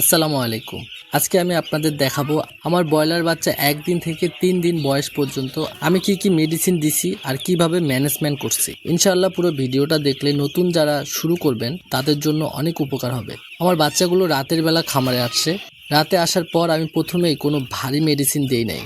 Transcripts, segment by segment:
আসসালামু আলাইকুম। আজকে আমি আপনাদের দেখাবো আমার ব্রয়লার বাচ্চা 1 দিন থেকে 3 দিন বয়স পর্যন্ত আমি কি মেডিসিন দিছি আর কিভাবে ম্যানেজমেন্ট করছি। ইনশাআল্লাহ পুরো ভিডিওটা দেখলে নতুন যারা শুরু করবেন তাদের জন্য অনেক উপকার হবে। আমার বাচ্চাগুলো রাতের বেলা খামারে আসছে। রাতে আসার পর আমি প্রথমেই কোনো ভারী মেডিসিন দেই নাই।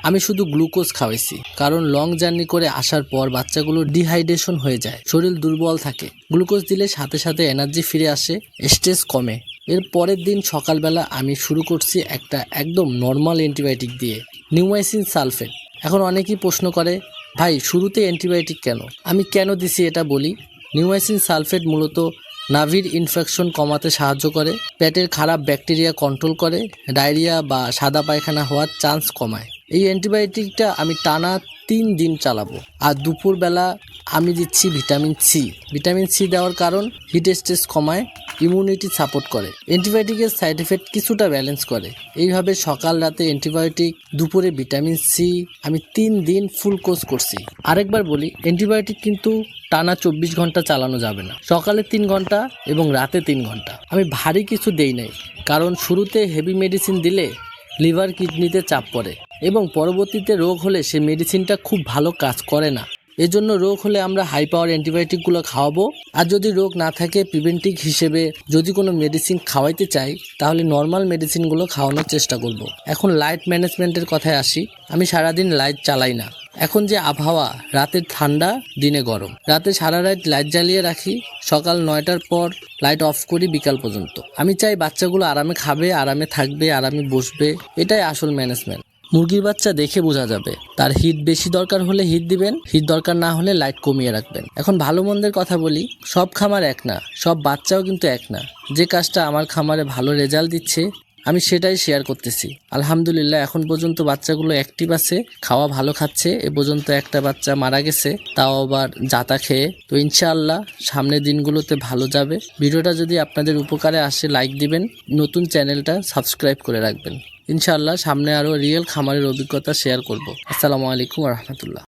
আমি শুধু গ্লুকোজ খাওয়াইছি, কারণ লং জার্নি করে আসার পর বাচ্চাগুলো ডিহাইড্রেশন হয়ে যায়, শরীর দুর্বল থাকে। গ্লুকোজ দিলে সাথে সাথে এনার্জি ফিরে আসে, স্ট্রেস কমে। এর পরের দিন সকালবেলা আমি শুরু করছি একটা একদম নর্মাল অ্যান্টিবায়োটিক দিয়ে, নিউমাইসিন সালফেট। এখন অনেকেই প্রশ্ন করে, ভাই শুরুতে অ্যান্টিবায়োটিক কেন? আমি কেন দিছি এটা বলি। নিউমাইসিন সালফেট মূলত নাভির ইনফেকশন কমাতে সাহায্য করে, পেটের খারাপ ব্যাকটেরিয়া কন্ট্রোল করে, ডায়রিয়া বা সাদা পায়খানা হওয়ার চান্স কমায়। এই অ্যান্টিবায়োটিকটা আমি টানা 3 দিন চালাবো। আর দুপুরবেলা আমি দিচ্ছি ভিটামিন সি। ভিটামিন সি দেওয়ার কারণ হিট স্ট্রেস কমায়, ইমিউনিটি সাপোর্ট করে, অ্যান্টিবায়োটিকের সাইড এফেক্ট কিছুটা ব্যালেন্স করে। এইভাবে সকাল রাতে অ্যান্টিবায়োটিক, দুপুরে ভিটামিন সি, আমি 3 দিন ফুল কোর্স করছি। আরেকবার বলি, অ্যান্টিবায়োটিক কিন্তু টানা 24 ঘন্টা চালানো যাবে না। সকালে 3 ঘন্টা এবং রাতে 3 ঘন্টা। আমি ভারী কিছু দেই নাই, কারণ শুরুতে হেভি মেডিসিন দিলে লিভার কিডনিতে চাপ পড়ে এবং পরবর্তীতে রোগ হলে সে মেডিসিনটা খুব ভালো কাজ করে না। এজন্য রোগ হলে আমরা হাই পাওয়ার অ্যান্টিবায়োটিকগুলো খাওয়াবো। আর যদি রোগ না থাকে, প্রিভেন্টিভ হিসেবে যদি কোনো মেডিসিন খাওয়াইতে চাই, তাহলে নর্মাল মেডিসিনগুলো খাওয়ানোর চেষ্টা করব। এখন লাইট ম্যানেজমেন্টের কথায় আসি। আমি সারাদিন লাইট চালাই না। এখন যে আবহাওয়া, রাতে ঠান্ডা, দিনে গরম, রাতে সারা রাত লাইট জ্বালিয়ে রাখি, সকাল 9টার পর লাইট অফ করি বিকাল পর্যন্ত। আমি চাই বাচ্চাগুলো আরামে খাবে, আরামে থাকবে, আরামে বসবে। এটাই আসল ম্যানেজমেন্ট। মুরগির বাচ্চা দেখে বোঝা যাবে, তার হিট বেশি দরকার হলে হিট দিবেন, হিট দরকার না হলে লাইট কমিয়ে রাখবেন। এখন ভালো মন্দের কথা বলি, সব খামার এক না, সব বাচ্চাও কিন্তু এক না। যে কাজটা আমার খামারে ভালো রেজাল্ট দিচ্ছে, আমি সেটাই শেয়ার করতেছি। আলহামদুলিল্লাহ এখন পর্যন্ত বাচ্চাগুলো অ্যাক্টিভ আছে, খাওয়া ভালো খাচ্ছে। এ পর্যন্ত একটা বাচ্চা মারা গেছে, তাও আবার জাতা খেয়ে। তো ইনশাআল্লাহ সামনের দিনগুলোতে ভালো যাবে। ভিডিওটা যদি আপনাদের উপকারে আসে, লাইক দিবেন, নতুন চ্যানেলটা সাবস্ক্রাইব করে রাখবেন। ইনশাআল্লাহ সামনে আরও রিয়েল খামারের অভিজ্ঞতা শেয়ার করব। আসসালামু আলাইকুম ওয়া রাহমাতুল্লাহ।